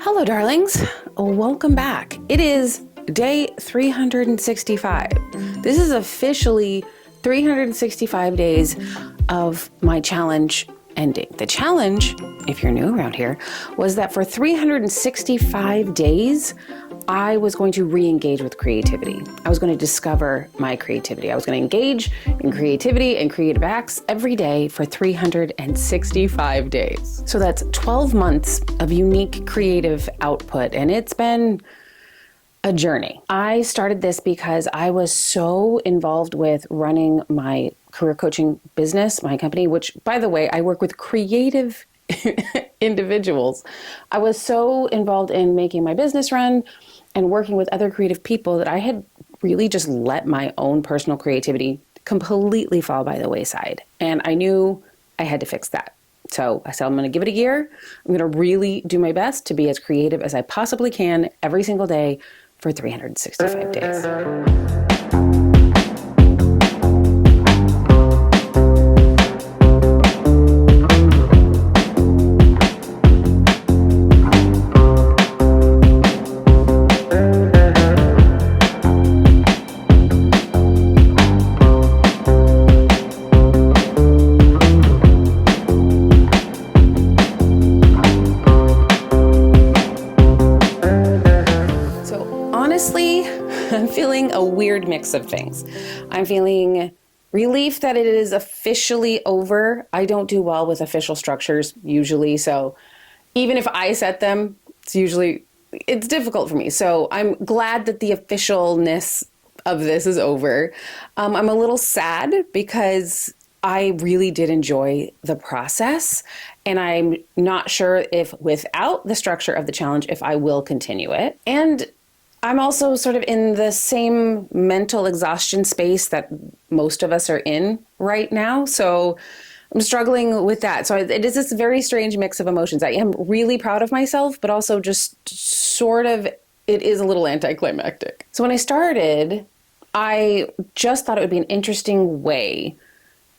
Hello, darlings. Welcome back. It is day 365. This is officially 365 days of my challenge ending. The challenge, if you're new around here, was that for 365 days, I was going to re-engage with creativity. I was going to discover my creativity. I was going to engage in creativity and creative acts every day for 365 days. So that's 12 months of unique creative output, and it's been a journey. I started this because I was so involved with running my career coaching business, my company, which, by the way, I work with creative individuals. I was so involved in making my business run and working with other creative people that I had really just let my own personal creativity completely fall by the wayside. And I knew I had to fix that. So I said, I'm going to give it a year. I'm going to really do my best to be as creative as I possibly can every single day for 365 days. Honestly, I'm feeling a weird mix of things. I'm feeling relief that it is officially over. I don't do well with official structures usually, so even if I set them, it's difficult for me. So I'm glad that the officialness of this is over. I'm a little sad because I really did enjoy the process, and I'm not sure if without the structure of the challenge, if I will continue it. And I'm also sort of in the same mental exhaustion space that most of us are in right now. So I'm struggling with that. So it is this very strange mix of emotions. I am really proud of myself, but also just sort of, it is a little anticlimactic. So when I started, I just thought it would be an interesting way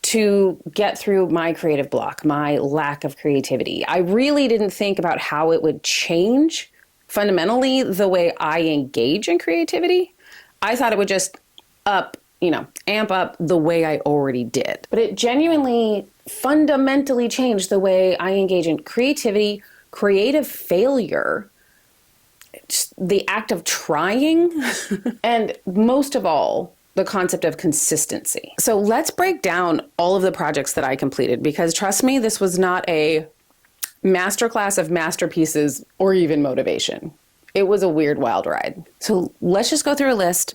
to get through my creative block, my lack of creativity. I really didn't think about how it would change fundamentally the way I engage in creativity. I thought it would just amp up the way I already did. But it genuinely fundamentally changed the way I engage in creativity, creative failure, just the act of trying, and most of all, the concept of consistency. So let's break down all of the projects that I completed, because trust me, this was not a masterclass of masterpieces or even motivation. It was a weird, wild ride. So let's just go through a list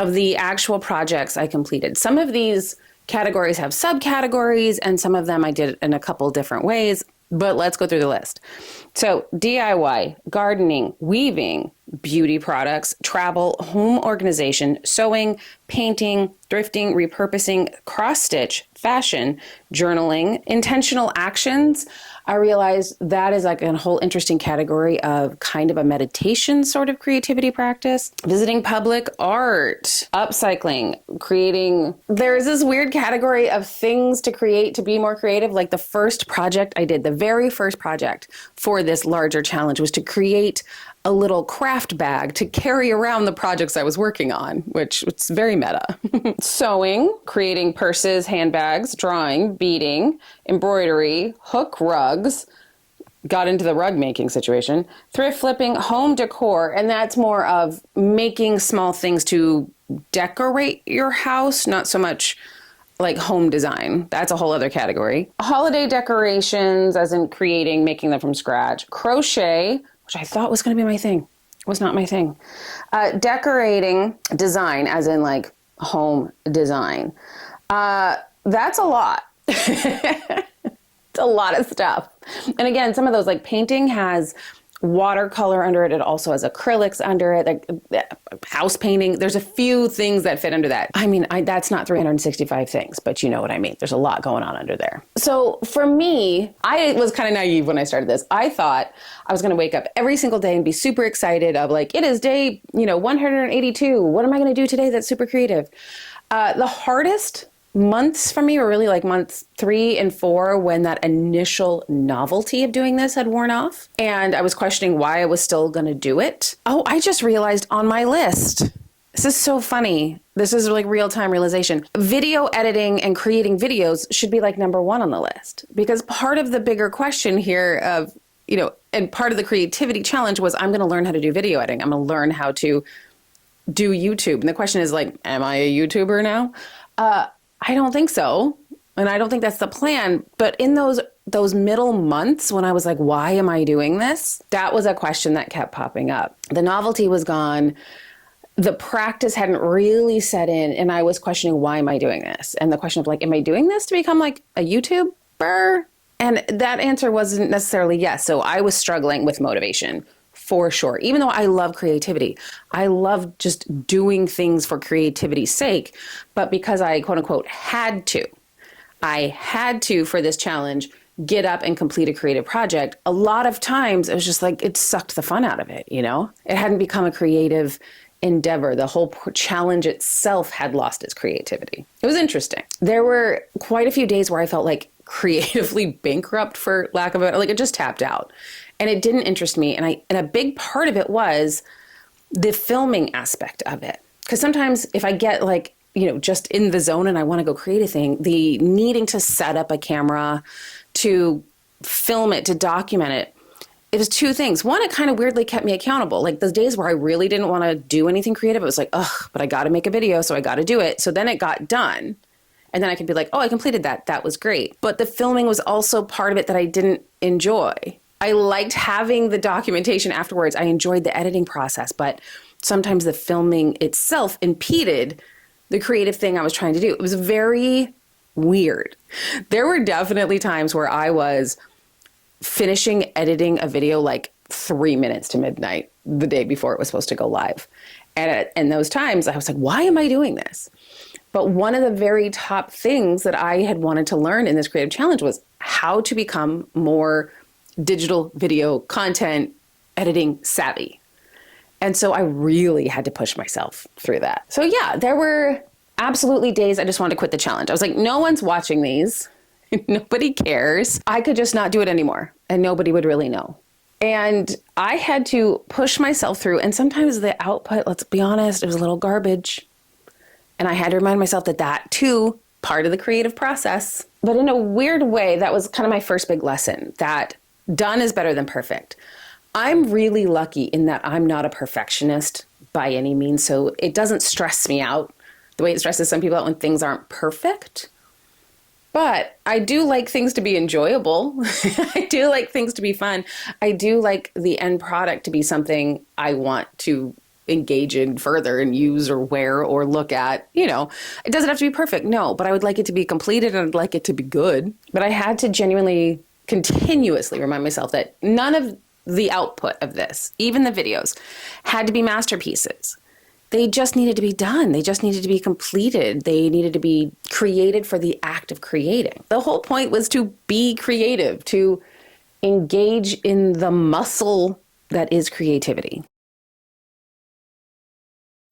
of the actual projects I completed. Some of these categories have subcategories, and some of them I did in a couple different ways, but let's go through the list. So DIY, gardening, weaving, beauty products, travel, home organization, sewing, painting, thrifting, repurposing, cross-stitch, fashion, journaling, intentional actions. I realized that is like a whole interesting category of kind of a meditation sort of creativity practice. Visiting public art, upcycling, creating. There's this weird category of things to create to be more creative. Like the first project I did, the very first project for this larger challenge was to create a little craft bag to carry around the projects I was working on, which it's very meta. Sewing, creating purses, handbags, drawing, beading, embroidery, hook rugs, got into the rug making situation, thrift flipping, home decor, and that's more of making small things to decorate your house, not so much like home design. That's a whole other category. Holiday decorations, as in making them from scratch. Crochet, which I thought was going to be my thing. Was not my thing. Decorating, design, as in like home design. That's a lot. It's a lot of stuff. And again, some of those, like painting has watercolor under it. It also has acrylics under it, like house painting. There's a few things that fit under that. I mean, that's not 365 things, but you know what I mean. There's a lot going on under there. So for me, I was kind of naive when I started this. I thought I was going to wake up every single day and be super excited of like, it is day, 182. What am I going to do today that's super creative? The hardest months for me were really like months 3 and 4 when that initial novelty of doing this had worn off. And I was questioning why I was still going to do it. Oh, I just realized on my list. This is so funny. This is like real-time realization. Video editing and creating videos should be like number 1 on the list, because part of the bigger question here of, and part of the creativity challenge was I'm going to learn how to do video editing. I'm going to learn how to do YouTube. And the question is like, am I a YouTuber now? I don't think so. And I don't think that's the plan. But in those middle months when I was like, why am I doing this? That was a question that kept popping up. The novelty was gone. The practice hadn't really set in, and I was questioning, why am I doing this? And the question of like, am I doing this to become like a YouTuber? And that answer wasn't necessarily yes. So I was struggling with motivation for sure. Even though I love creativity, I love just doing things for creativity's sake. But because I quote unquote had to for this challenge, get up and complete a creative project, a lot of times it was just like, it sucked the fun out of it. It hadn't become a creative endeavor. The whole challenge itself had lost its creativity. It was interesting. There were quite a few days where I felt like creatively bankrupt, for lack of it, like it just tapped out, and it didn't interest me. And a big part of it was the filming aspect of it. Because sometimes if I get like, just in the zone and I want to go create a thing, the needing to set up a camera, to film it, to document it, it was 2 things. One, it kind of weirdly kept me accountable. Like those days where I really didn't want to do anything creative, it was like, but I got to make a video, so I got to do it. So then it got done. And then I could be like, oh, I completed that. That was great. But the filming was also part of it that I didn't enjoy. I liked having the documentation afterwards. I enjoyed the editing process, but sometimes the filming itself impeded the creative thing I was trying to do. It was very weird. There were definitely times where I was finishing editing a video like 3 minutes to midnight the day before it was supposed to go live. And in those times I was like, why am I doing this? But one of the very top things that I had wanted to learn in this creative challenge was how to become more digital video content editing savvy. And so I really had to push myself through that. So yeah, there were absolutely days I just wanted to quit the challenge. I was like, no one's watching these. Nobody cares. I could just not do it anymore and nobody would really know. And I had to push myself through. And sometimes the output, let's be honest, it was a little garbage. And I had to remind myself that too, part of the creative process. But in a weird way, that was kind of my first big lesson, that done is better than perfect. I'm really lucky in that I'm not a perfectionist by any means. So it doesn't stress me out the way it stresses some people out when things aren't perfect. But I do like things to be enjoyable. I do like things to be fun. I do like the end product to be something I want to engage in further and use or wear or look at. It doesn't have to be perfect, no, but I would like it to be completed and I'd like it to be good. But I had to genuinely, continuously remind myself that none of the output of this, even the videos, had to be masterpieces. They just needed to be done. They just needed to be completed. They needed to be created for the act of creating. The whole point was to be creative, to engage in the muscle that is creativity.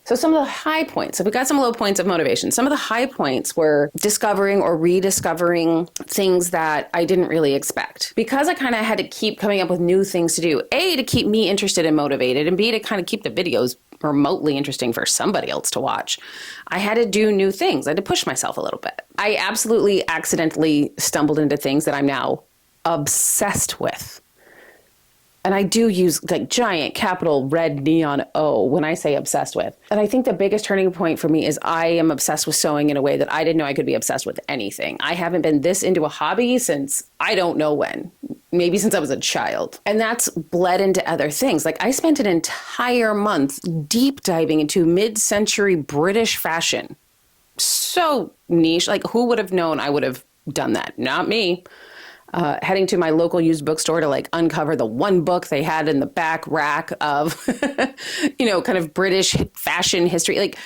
So some of the high points, so we got some low points of motivation. Some of the high points were discovering or rediscovering things that I didn't really expect. Because I kind of had to keep coming up with new things to do. A, to keep me interested and motivated, and B, to kind of keep the videos remotely interesting for somebody else to watch. I had to do new things. I had to push myself a little bit. I absolutely accidentally stumbled into things that I'm now obsessed with. And I do use like giant capital red neon O when I say obsessed with. And I think the biggest turning point for me is I am obsessed with sewing in a way that I didn't know I could be obsessed with anything. I haven't been this into a hobby since I don't know when, maybe since I was a child. And that's bled into other things. Like I spent an entire month deep diving into mid-century British fashion. So niche, like who would have known I would have done that? Not me. Heading to my local used bookstore to like uncover the one book they had in the back rack of, kind of British fashion history, like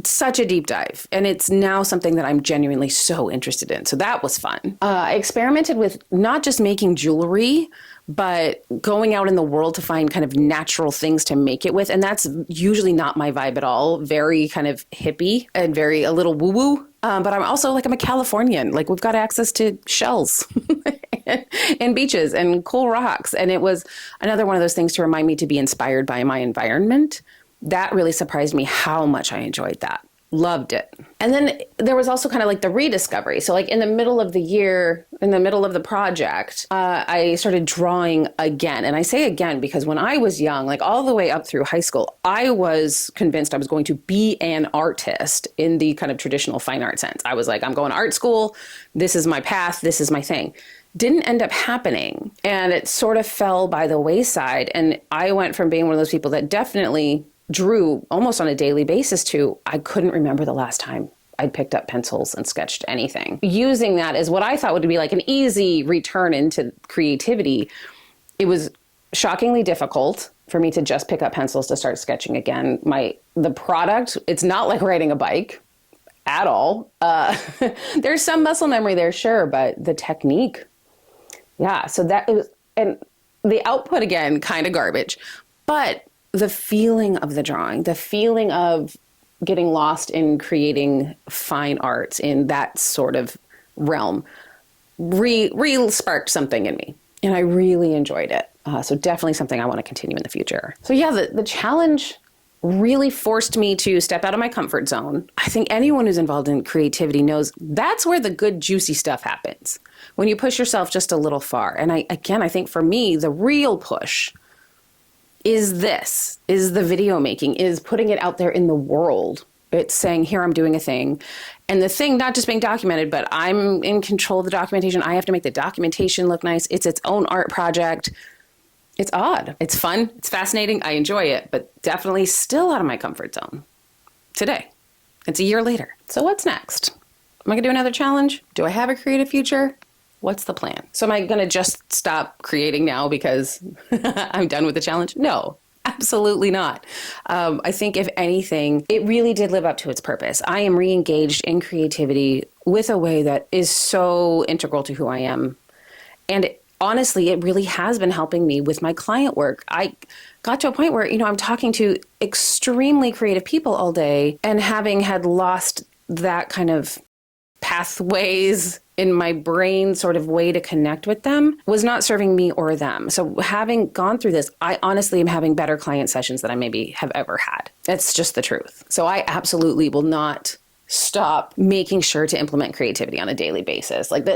such a deep dive. And it's now something that I'm genuinely so interested in. So that was fun. I experimented with not just making jewelry, but going out in the world to find kind of natural things to make it with. And that's usually not my vibe at all. Very kind of hippie and very a little woo woo. But I'm also like, I'm a Californian. Like we've got access to shells and beaches and cool rocks. And it was another one of those things to remind me to be inspired by my environment. That really surprised me how much I enjoyed that. Loved it. And then there was also kind of like the rediscovery. So like in the middle of the year, in the middle of the project, I started drawing again. And I say again, because when I was young, like all the way up through high school, I was convinced I was going to be an artist in the kind of traditional fine art sense. I was like, I'm going to art school. This is my path. This is my thing. Didn't end up happening. And it sort of fell by the wayside. And I went from being one of those people that definitely drew almost on a daily basis to I couldn't remember the last time I'd picked up pencils and sketched anything. Using that as what I thought would be like an easy return into creativity, it was shockingly difficult for me to just pick up pencils to start sketching again. The product, it's not like riding a bike at all. There's some muscle memory there, sure, but the technique, yeah. So that was, and the output again, kind of garbage, but the feeling of the drawing, the feeling of getting lost in creating fine arts in that sort of realm, sparked something in me. And I really enjoyed it. So definitely something I want to continue in the future. So yeah, the challenge really forced me to step out of my comfort zone. I think anyone who's involved in creativity knows that's where the good, juicy stuff happens. When you push yourself just a little far. And I think for me, the real push is the video making, is putting it out there in the world. It's saying, here, I'm doing a thing. And the thing not just being documented, but I'm in control of the documentation. I have to make the documentation look nice. It's its own art project. It's odd. It's fun. It's fascinating. I enjoy it, but definitely still out of my comfort zone today. It's a year later. So what's next? Am I gonna do another challenge? Do I have a creative future? What's the plan? So am I going to just stop creating now because I'm done with the challenge? No, absolutely not. I think if anything, it really did live up to its purpose. I am re-engaged in creativity with a way that is so integral to who I am. And honestly, it really has been helping me with my client work. I got to a point where, I'm talking to extremely creative people all day, and having had lost that kind of pathways in my brain sort of way to connect with them was not serving me or them. So having gone through this, I honestly am having better client sessions than I maybe have ever had. That's just the truth. So I absolutely will not stop making sure to implement creativity on a daily basis. Like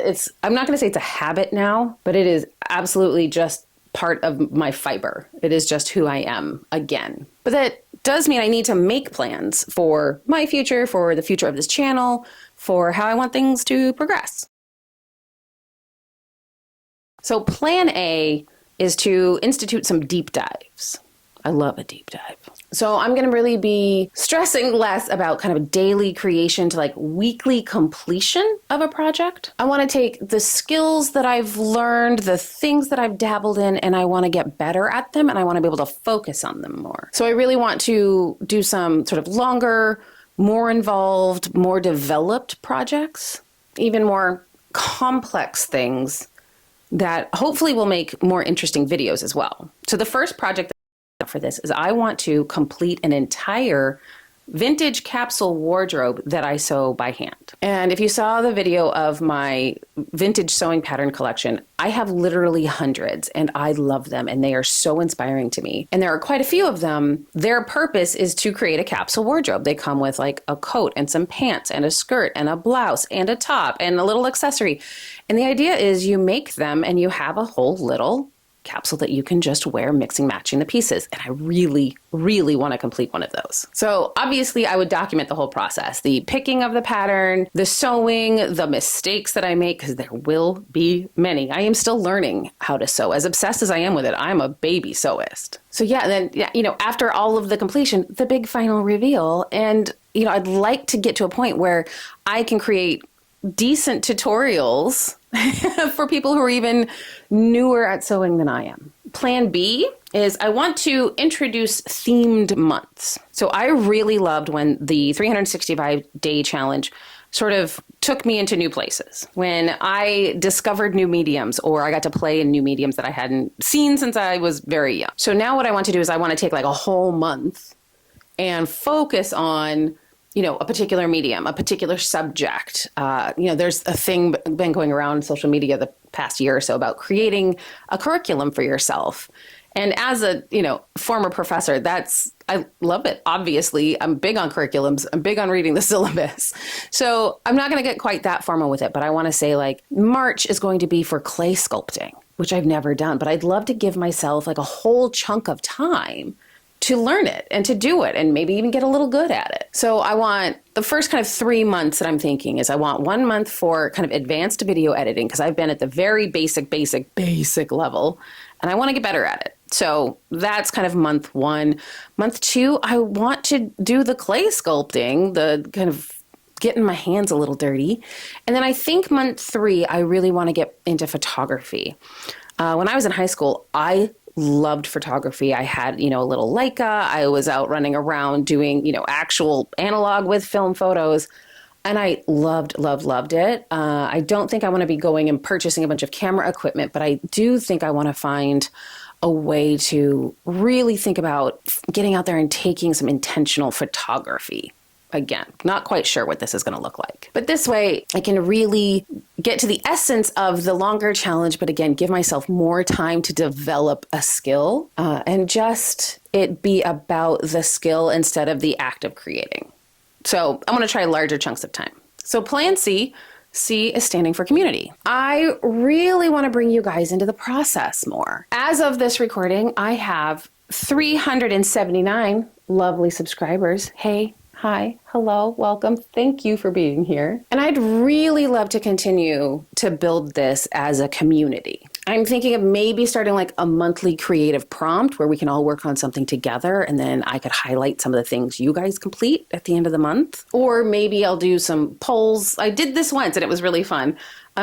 I'm not going to say it's a habit now, but it is absolutely just part of my fiber. It is just who I am again. But that does mean I need to make plans for my future, for the future of this channel, for how I want things to progress. So plan A is to institute some deep dives. I love a deep dive. So I'm going to really be stressing less about kind of daily creation to like weekly completion of a project. I want to take the skills that I've learned, the things that I've dabbled in, and I want to get better at them, and I want to be able to focus on them more. So I really want to do some sort of longer, more involved, more developed projects, even more complex things that hopefully will make more interesting videos as well. So the first project for this is I want to complete an entire vintage capsule wardrobe that I sew by hand. And if you saw the video of my vintage sewing pattern collection, I have literally hundreds and I love them and they are so inspiring to me. And there are quite a few of them. Their purpose is to create a capsule wardrobe. They come with like a coat and some pants and a skirt and a blouse and a top and a little accessory. And the idea is you make them and you have a whole little capsule that you can just wear, mixing, matching the pieces. And I really, really want to complete one of those. So obviously I would document the whole process, the picking of the pattern, the sewing, the mistakes that I make, because there will be many. I am still learning how to sew. As obsessed as I am with it, I'm a baby sewist. So then, after all of the completion, the big final reveal. And, I'd like to get to a point where I can create decent tutorials for people who are even newer at sewing than I am. Plan B is I want to introduce themed months. So I really loved when the 365-day challenge sort of took me into new places, when I discovered new mediums, or I got to play in new mediums that I hadn't seen since I was very young. So now what I want to do is I want to take like a whole month and focus on, a particular medium, a particular subject. There's a thing been going around social media the past year or so about creating a curriculum for yourself. And as a, former professor, I love it. Obviously, I'm big on curriculums. I'm big on reading the syllabus. So I'm not going to get quite that formal with it, but I want to say like March is going to be for clay sculpting, which I've never done, but I'd love to give myself like a whole chunk of time to learn it and to do it and maybe even get a little good at it. So I want the first kind of 3 months that I'm thinking is I want 1 month for kind of advanced video editing, because I've been at the very basic level and I want to get better at it. So that's kind of month 1. Month 2, I want to do the clay sculpting, the kind of getting my hands a little dirty. And then I think month 3, I really want to get into photography. When I was in high school, I loved photography. I had, a little Leica. I was out running around doing, actual analog with film photos. And I loved it. I don't think I want to be going and purchasing a bunch of camera equipment, but I do think I want to find a way to really think about getting out there and taking some intentional photography. Again, not quite sure what this is going to look like. But this way, I can really get to the essence of the longer challenge, but again, give myself more time to develop a skill and just it be about the skill instead of the act of creating. So I want to try larger chunks of time. So plan C. C is standing for community. I really want to bring you guys into the process more. As of this recording, I have 379 lovely subscribers. Hey, hi, hello, welcome. Thank you for being here. And I'd really love to continue to build this as a community. I'm thinking of maybe starting like a monthly creative prompt where we can all work on something together, and then I could highlight some of the things you guys complete at the end of the month. Or maybe I'll do some polls. I did this once and it was really fun.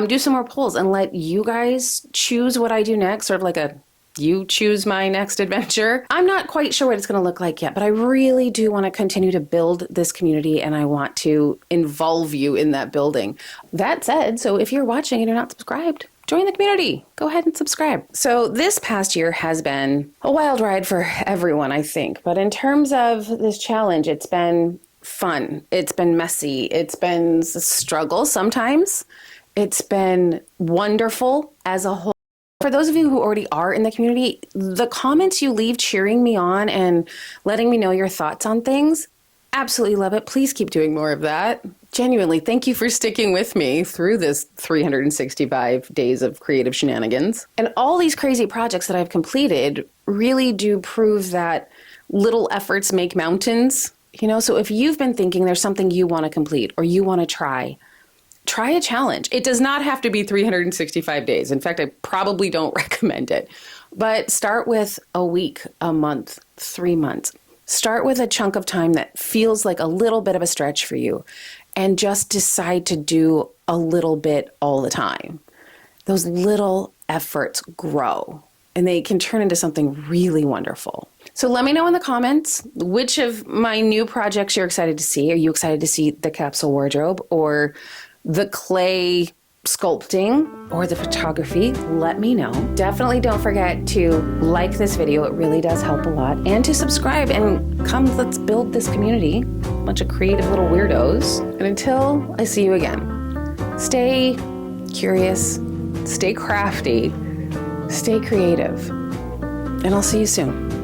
Do some more polls and let you guys choose what I do next, sort of like a you choose my next adventure. I'm not quite sure what it's going to look like yet, but I really do want to continue to build this community and I want to involve you in that building. That said, so if you're watching and you're not subscribed, join the community. Go ahead and subscribe. So this past year has been a wild ride for everyone, I think. But in terms of this challenge, it's been fun. It's been messy. It's been a struggle sometimes. It's been wonderful as a whole. For those of you who already are in the community, the comments you leave cheering me on and letting me know your thoughts on things, absolutely love it. Please keep doing more of that. Genuinely, thank you for sticking with me through this 365 days of creative shenanigans. And all these crazy projects that I've completed really do prove that little efforts make mountains. So if you've been thinking there's something you want to complete or you want to try a challenge. It does not have to be 365 days. In fact, I probably don't recommend it. But start with a week, a month, 3 months. Start with a chunk of time that feels like a little bit of a stretch for you and just decide to do a little bit all the time. Those little efforts grow and they can turn into something really wonderful. So let me know in the comments which of my new projects you're excited to see. Are you excited to see the capsule wardrobe or the clay sculpting or the photography? Let me know. Definitely don't forget to like this video. It really does help a lot. And to subscribe and come, let's build this community. A bunch of creative little weirdos. And until I see you again, stay curious, stay crafty, stay creative, and I'll see you soon.